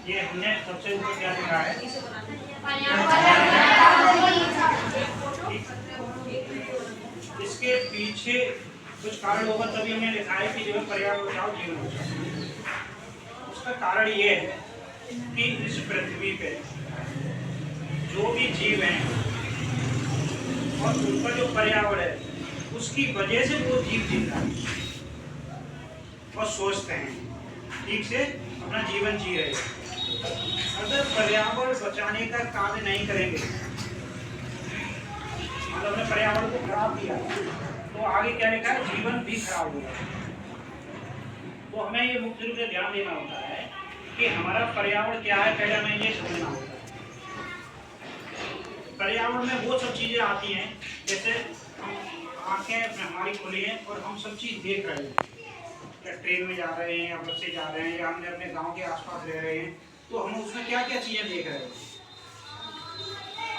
ये हमने सबसे ऊपर क्या लिखा है, इसके पीछे कुछ कारण होगा तभी हमने लिखा है कि जो है पर्यावरण बचाओ जीवन बचाओ। उसका कारण ये है कि इस पृथ्वी पे जो भी जीव हैं और उनका जो पर्यावरण है उसकी वजह से वो जीव जिंदा है और सोचते हैं, ठीक से अपना जीवन जी रहे हैं। अगर पर्यावरण बचाने का कार्य नहीं करेंगे, मतलब हमने पर्यावरण को खराब किया तो आगे क्या लिखा है, जीवन भी खराब होगा। तो हमें ये मुख्य रूप से ध्यान देना होता है कि हमारा पर्यावरण क्या है, पहले हमें ये समझना होता है। पर्यावरण में वो सब चीजें आती हैं, जैसे हम आंखें हमारी खुली हैं और हम सब चीज देख रहे हैं, या ट्रेन में जा रहे हैं या बस से जा रहे हैं या हमने अपने गांव के आसपास रह रहे हैं, तो हम उसमें क्या क्या चीजें देख रहे हैं।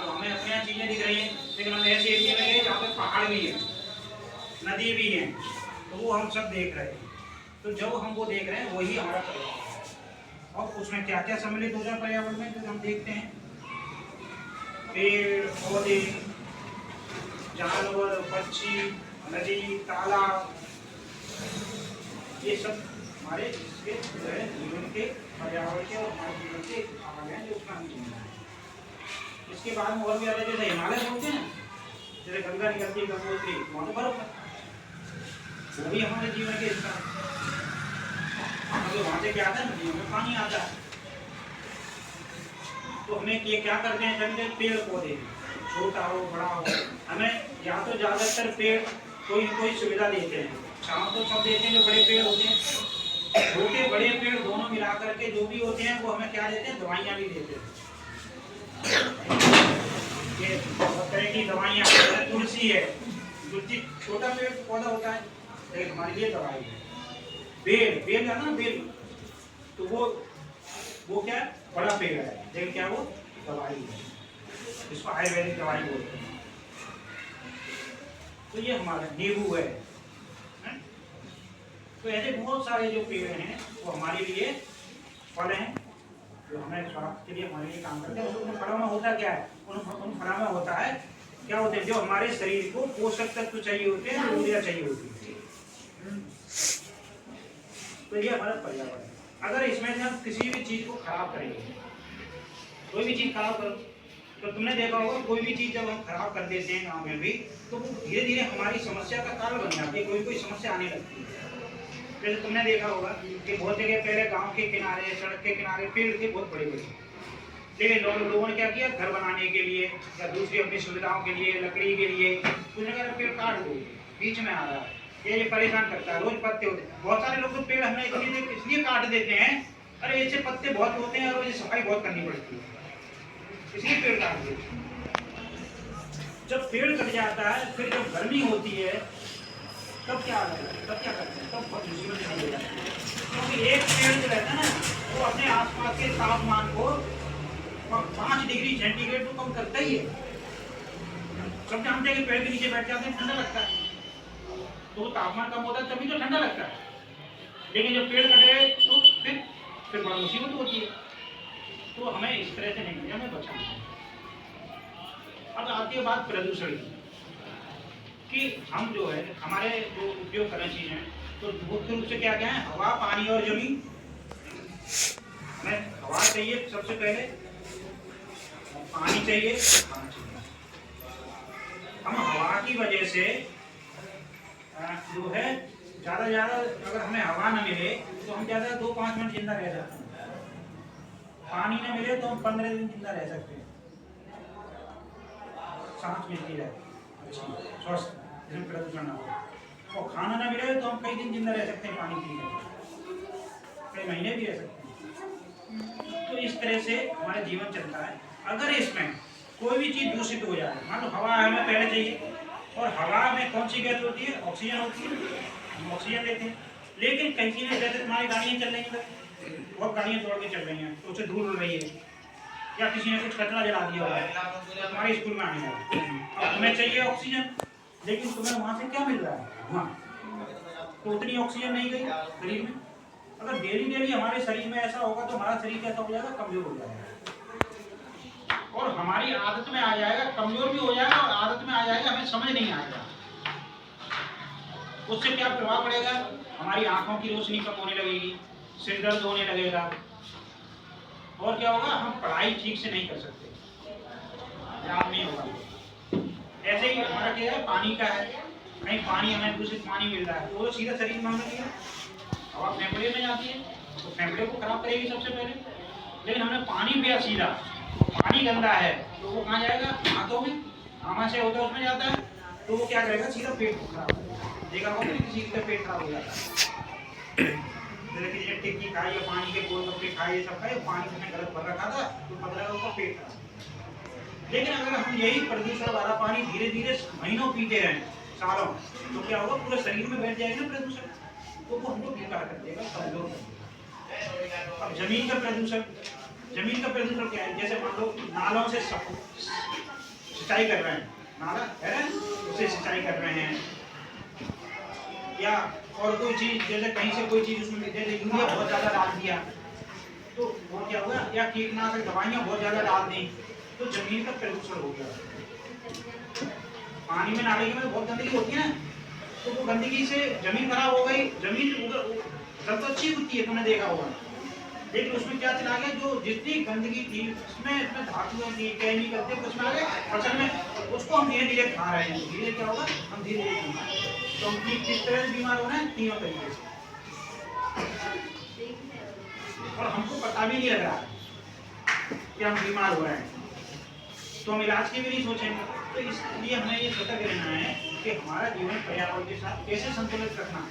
तो हमें अपनी यहाँ चीजें दिख रही हैं, लेकिन हम ऐसे एरिया में गए जहाँ पे पहाड़ भी है, नदी भी है, तो वो हम सब देख रहे हैं। तो जब हम वो देख रहे हैं वही हमारा पर्यावरण है। और उसमें क्या क्या सम्मिलित हो जाए पर्यावरण में, जो हम देखते हैं, पेड़ पौधे, जानवर, पक्षी, नदी, तालाब, ये सब हमारे इसके जो है जीवन के पर्यावरण के और हमारे जीवन के भाग हैं जो उसका हम जीना है। इसके बाद में और भी अलग जैसे हिमालय होते हैं, जैसे गंगा निकलती है, गंगोत्री, वहाँ तो बर्फ है, वो भी हमारे जीवन के हिस्सा है। वहाँ से क्या आता है, नदियों में पानी आता है। तो हमें ये क्या करते हैं, सभी पेड़ पौधे छोटा हो बड़ा हो, हमें या तो ज्यादातर पेड़ कोई न कोई सुविधा देते हैं, छांव तो सब देते हैं, जो बड़े पेड़ होते हैं, छोटे बड़े पेड़ दोनों मिला करके जो भी होते हैं वो हमें क्या देते हैं, दवाइयाँ भी देते हैं। ये बहुत तरह की दवाइयाँ, तुलसी है, तुलसी छोटा पेड़ पौधा होता है लेकिन हमारे लिए दवाई है। बेल, बेल है ना, बेल, तो वो क्या है, बड़ा पेड़ है लेकिन क्या वो दवाई है, इसको आयुर्वेदिक दवाई बोलते हैं। तो ये हमारा नींबू है। तो ऐसे बहुत सारे जो पेड़ हैं वो हमारे लिए फल हैं, जो हमें स्वास्थ्य के लिए हमारे लिए काम करते हैं। उन फलों में होता क्या है, उन फलों में होता है क्या होते हैं, जो हमारे शरीर को पोषक तत्व चाहिए होते हैं, ऊर्जा चाहिए होती है। तो ये हमारा पर्यावरण है। अगर इसमें से हम किसी भी चीज को खराब करेंगे, कोई भी चीज खराब करो, तो तुमने देखा होगा कोई भी चीज जब हम खराब कर देते हैं गाँव में भी, तो वो धीरे धीरे हमारी समस्या का कारण बन जाती है, कोई कोई समस्या आने लगती है। जैसे तुमने देखा होगा कि बहुत जगह पहले गांव के किनारे, सड़क के किनारे पेड़ थे बहुत बड़े बड़े, लेकिन लोगों ने क्या किया, घर बनाने के लिए या दूसरी अपनी सुविधाओं के लिए, लकड़ी के लिए कुछ जगह पेड़ काट दो, बीच में आ रहा है, ये परेशान करता है। रोज पत्ते होते हैं, बहुत सारे लोग तो पेड़ हमने इसलिए काट देते हैं, अरे ऐसे पत्ते बहुत होते हैं और रोज सफाई बहुत करनी पड़ती है, इसलिए पेड़ काट देते हैं। जब पेड़ कट जाता है, फिर जब गर्मी होती है तब क्या करते हैं, तब बहुत मुसीबत नहीं हो जाती है, क्योंकि एक पेड़ जो रहता है ना, वो अपने आसपास के तापमान को 5 डिग्री सेंटीग्रेड तो कम करता ही है। सब जानते हैं कि पेड़ के नीचे बैठ जाते हैं, ठंडा लगता है, तो तापमान कम होता है तभी तो ठंडा लगता है। लेकिन जब पेड़ कट गए तो फिर बड़ा मुसीबत होती है। तो हमें इस तरह से नहीं, हमें बचाना है। अब आती है बात प्रदूषण की, कि हम जो है हमारे जो उपयोग करने चीजें, तो मुख्य रूप से क्या क्या है, हवा, पानी और जमीन। हमें हवा चाहिए सबसे पहले, पानी चाहिए, खाना चाहिए। हम हवा की वजह से जो है ज्यादा अगर हमें हवा ना मिले तो हम ज्यादा 2-5 मिनट जिंदा रह जाते हैं, पानी ना मिले तो हम 15 दिन जिंदा रह सकते हैं, सांस मिलती है अच्छी स्वस्थ, जिसमें प्रदूषण ना हो। और खाना ना मिले तो हम कई दिन जिंदा रह सकते हैं, पानी पी कर कई महीने भी रह सकते हैं। तो इस तरह से हमारा जीवन चलता है। अगर इसमें कोई भी चीज दूषित हो जाए, मान लो हवा हमें पहले चाहिए, और हवा में कौन सी गैस होती है, ऑक्सीजन होती है, हम ऑक्सीजन लेते हैं। लेकिन कहीं चीजें, जैसे तुम्हारी गाड़ियाँ चल रही हैं, बहुत गाड़ियाँ दौड़ के चल रही हैं, तो उससे धूल उड़ रही है, या किसी ने कुछ कचरा जला दिया होगा, तुम्हारे स्कूल में आने लगा, अब तुम्हें चाहिए ऑक्सीजन, लेकिन तुम्हें वहां से क्या मिल रहा है, वहाँ तो उतनी ऑक्सीजन नहीं गई शरीर में, अगर डेली डेली हमारे शरीर में ऐसा होगा तो हमारा शरीर कैसा हो जाएगा, कमजोर हो जाएगा, और हमारी आदत में आ जाएगा, कमजोर भी हो जाएगा और आदत में आ जाएगा, हमें समझ नहीं आएगा। उससे क्या प्रभाव पड़ेगा, हमारी आंखों की रोशनी कम होने लगेगी, सिर दर्द होने लगेगा, और क्या होगा, हम पढ़ाई ठीक से नहीं कर सकते, याद नहीं होगा। ऐसे ही हमारा क्या है, पानी का है, कहीं पानी हमें दूषित पानी मिल रहा है तो वो सीधा शरीर में आने लगेगा, हवा फेफड़े में जाती है तो फेफड़े को खराब करेगी सबसे पहले। लेकिन हमने पानी पिया सीधा, पानी गंदा है तो वो कहाँ जाएगा, हाथों में, आमा से होता है उसमें जाता है, तो वो क्या करेगा, सीधा पेट को खराब करेगा। देखा होगा ना किसी का पेट खराब हो जाता है, जैसे किसी ने टिक्की खाई या पानी के गोलगप्पे खाए, ये सब खाए, पानी से गलत भर रखा था तो पता लगा उसका पेट खराब। लेकिन अगर हम यही प्रदूषण वाला पानी धीरे धीरे महीनों पीते रहें, सालों, तो क्या होगा, पूरे शरीर में बैठ जाएगा ना प्रदूषण, तो वो हमको बीमार कर देगा, कमजोर कर देगा। अब जमीन का प्रदूषण, जमीन का प्रदूषण क्या है, जैसे मान लो नालों से सिंचाई कर रहे हैं, नाला है उससे सिंचाई कर रहे हैं, या और कोई चीज, जैसे कहीं से कोई चीज उसमें, जैसे यूरिया बहुत ज्यादा डाल दिया तो वो क्या हुआ, या कीटनाशक दवाइयां बहुत ज्यादा डाल दी तो जमीन का प्रदूषण हो गया। पानी में, नाले में बहुत गंदगी होती है ना, तो वो गंदगी से जमीन खराब हो गई, जमीन जब तो अच्छी होती है, तुमने देखा होगा, लेकिन उसमें क्या चला गया, जो जितनी गंदगी थी उसमें धातुएं थी, केमिकल थे, कुछ में आ गए फसल में, उसको हम धीरे धीरे खा रहे हैं, धीरे क्या होगा, हम धीरे धीरे बीमार, तो हम किस तरह से बीमार हो रहे हैं, तीनों तरीके से, और हमको पता भी नहीं लग रहा कि हम बीमार हो रहे हैं, तो हम इलाज की भी नहीं सोचेंगे। तो इसलिए हमें ये सतर्क रहना है कि हमारा जीवन पर्यावरण के साथ कैसे संतुलित रखना है।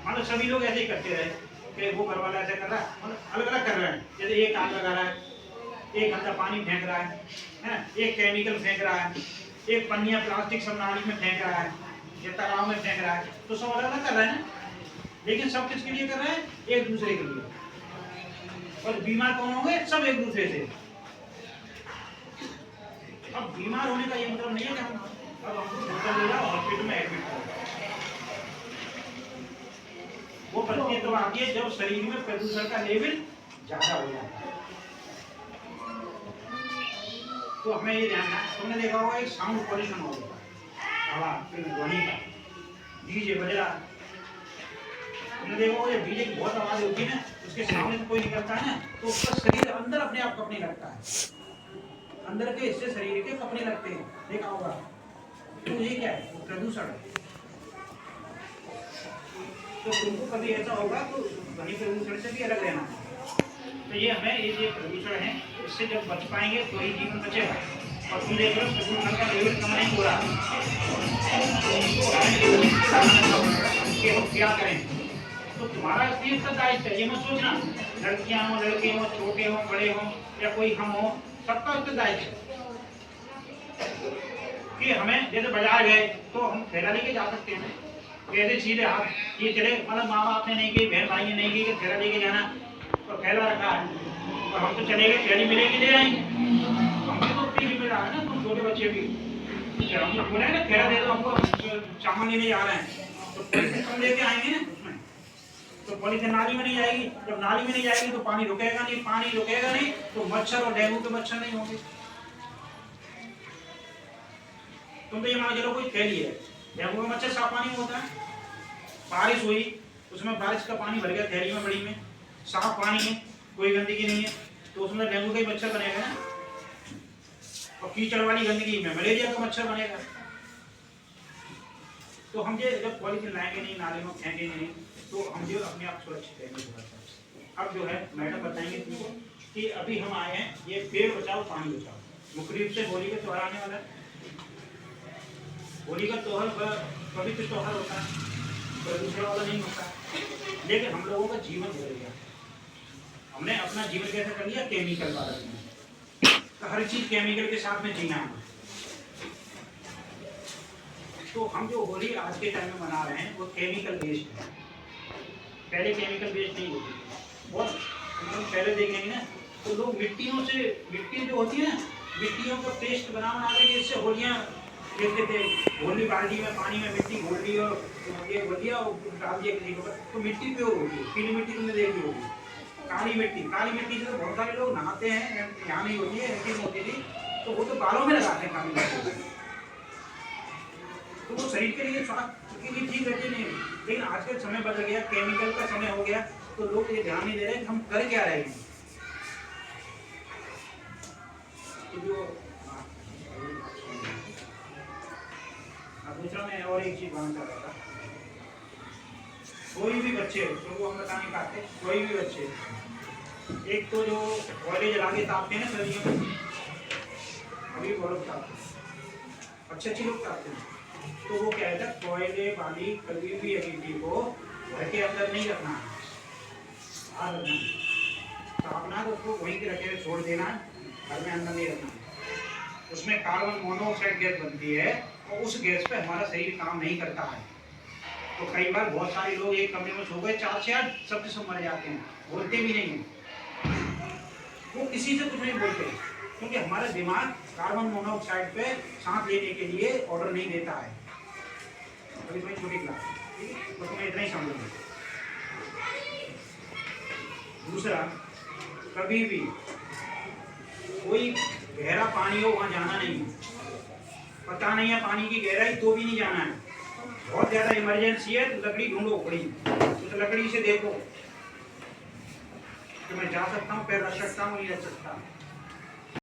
मतलब सभी लोग ऐसे ही करते रहे कि वो घर वाला ऐसे कर रहा है, मतलब अलग अलग कर रहे हैं, जैसे एक आग लगा रहा है, एक गंदा पानी फेंक रहा है, एक केमिकल फेंक रहा है, एक पन्नियां प्लास्टिक सब नाली में फेंक रहा है या तालाब में फेंक रहा है, तो सब अलग अलग कर रहे हैं, लेकिन सब किसके लिए कर रहे हैं, एक दूसरे के लिए। और बीमार कौन होंगे, सब एक दूसरे से। अब बीमार होने का ये मतलब नहीं है कि हम अब हमको ले जाओ हॉस्पिटल में एडमिट करो, वो परिस्थिति तो आती है जब शरीर में प्रदूषण का लेवल ज्यादा हो जाता है। तो हमें ये ध्यान रखना, तुमने देखा होगा एक साउंड पॉल्यूशन हो गया, हवा ध्वनि का, डीजे बज रहा, तुमने देखा होगा डीजे की बहुत आवाज होती है ना, उसके सामने से कोई निकलता है ना तो उसका शरीर अंदर अपने आप कपने लगता है, अंदर के हिस्से शरीर के कपने लगते हैं, देखा होगा। तो ये क्या है, प्रदूषण है। तो तुमको कभी ऐसा होगा तो ध्वनि प्रदूषण से भी अलग रहना है। तो ये हमें ये प्रदूषण है, इससे जब बच पाएंगे तो ही जीवन बचेगा। और तुम देख लो प्रदूषण का लेवल कम नहीं हो रहा, तो हम क्या करें, तो तुम्हारा इसलिए दायित्व है, ये मत सोचना लड़कियां हो, लड़के हो, छोटे हो, बड़े हो या कोई हम हो, सबका उत्तरदायित्व है कि हमें, जैसे बाजार गए तो हम थैला लेके जा सकते हैं, कैसे सीधे हाथ ये चले, मतलब माँ बाप ने नहीं की, बहन भाई ने नहीं की कि थैला लेके जाना, तो थैला रखा है और हम तो चले गए, थैली मिलेगी ले आएंगे, हमको तो फ्री भी मिला है ना, तुम छोटे बच्चे भी, हम बोले ना थैला दे दो हमको, सामान लेने जा रहे हैं तो पॉलिथीन कम लेके आएंगे ना उसमें, तो पॉलिथीन नाली में नहीं जाएगी, जब नाली में नहीं जाएगी तो पानी रुकेगा नहीं, पानी रुकेगा नहीं तो मच्छर और डेंगू के मच्छर नहीं होंगे। तुम तो ये मान चलो कोई थैली है, डेंगू का मच्छर साफ पानी में होता है, बारिश हुई उसमें बारिश का पानी भर गया थैली में बड़ी में, साफ पानी है, कोई गंदगी नहीं है, तो उसमें डेंगू का ही मच्छर बनेगा ना, और कीचड़ वाली गंदगी में मलेरिया का मच्छर बनेगा। तो हम ये जब पॉलिथीन लाएंगे नहीं, नाले में फेंकेंगे नहीं, तो हम जो अपने आप सुरक्षित रहेंगे। अब जो है मैडम बताएंगे तुमको कि अभी हम आए हैं ये पेड़ बचाओ पानी बचाओ, मुख्य रूप से होली का त्योहार आने वाला है। होली का त्योहार पवित्र त्योहार होता है, प्रदूषण वाला नहीं होता, लेकिन हम लोगों का जीवन बदल गया, हमने अपना जीवन कैसे कर लिया, केमिकल वाला जीवन, तो हर चीज केमिकल के साथ में जीना है। तो हम जो होली आज के टाइम में मना रहे हैं वो केमिकल बेस्ड है, पहले केमिकल बेस्ड नहीं होती, बहुत हम पहले देखेंगे ना तो लोग मिट्टियों से, मिट्टी जो होती है ना, मिट्टियों का पेस्ट बना के इससे होलियां देख लेते घोली बाल्टी में पानी में मिट्टी घोल ली और ये बोल दिया और डाल दिया किसी को, तो मिट्टी प्योर होगी। पीली मिट्टी तुमने देखी होगी, काली मिट्टी से तो बहुत सारे लोग नहाते हैं, यहाँ नहीं होती है, एमपी में होती थी, तो वो तो बालों में लगाते हैं काली मिट्टी, तो वो शरीर के लिए स्वास्थ्य के लिए ठीक रहती नहीं। लेकिन आजकल समय बदल गया, केमिकल का समय हो गया, तो लोग ये ध्यान नहीं दे रहे कि हम कर क्या रहे हैं। तो जो दूसरा मैं और एक चीज बताना चाह रहा था, कोई भी बच्चे, तो वो हम बता नहीं पाते, कोई भी बच्चे, एक तो जो कॉलेज जला के तापते हैं ना सर्दियों में, अभी बहुत लोग तापते हैं, अच्छे लोग तापते हैं, तो वो क्या है, कोयले वाली कभी भी एक्टिविटी को घर के अंदर नहीं रखना है, बाहर रखना है, तापना तो उसको वहीं के रखे छोड़ देना है, घर में अंदर नहीं रखना है। उसमें कार्बन मोनोऑक्साइड गैस बनती है और उस गैस पे हमारा शरीर काम नहीं करता है। तो कई बार बहुत सारे लोग एक कमरे में सो गए, 4 से 8 शब्द से मर जाते हैं, बोलते भी नहीं हैं, वो किसी से कुछ नहीं बोलते, क्योंकि हमारा दिमाग कार्बन मोनोऑक्साइड पे सांस लेने के लिए ऑर्डर नहीं देता है। अभी थोड़ी छोटी क्लास, ठीक है, तो तुम्हें इतना ही समझोगे। दूसरा, कभी भी कोई गहरा पानी हो वहां जाना नहीं, पता नहीं है पानी की गहराई तो भी नहीं जाना है। बहुत ज्यादा इमरजेंसी है तो लकड़ी ढूंढो उपड़ी, तो लकड़ी से देखो कि मैं जा सकता हूँ, पैर रख सकता हूँ, नहीं रख सकता।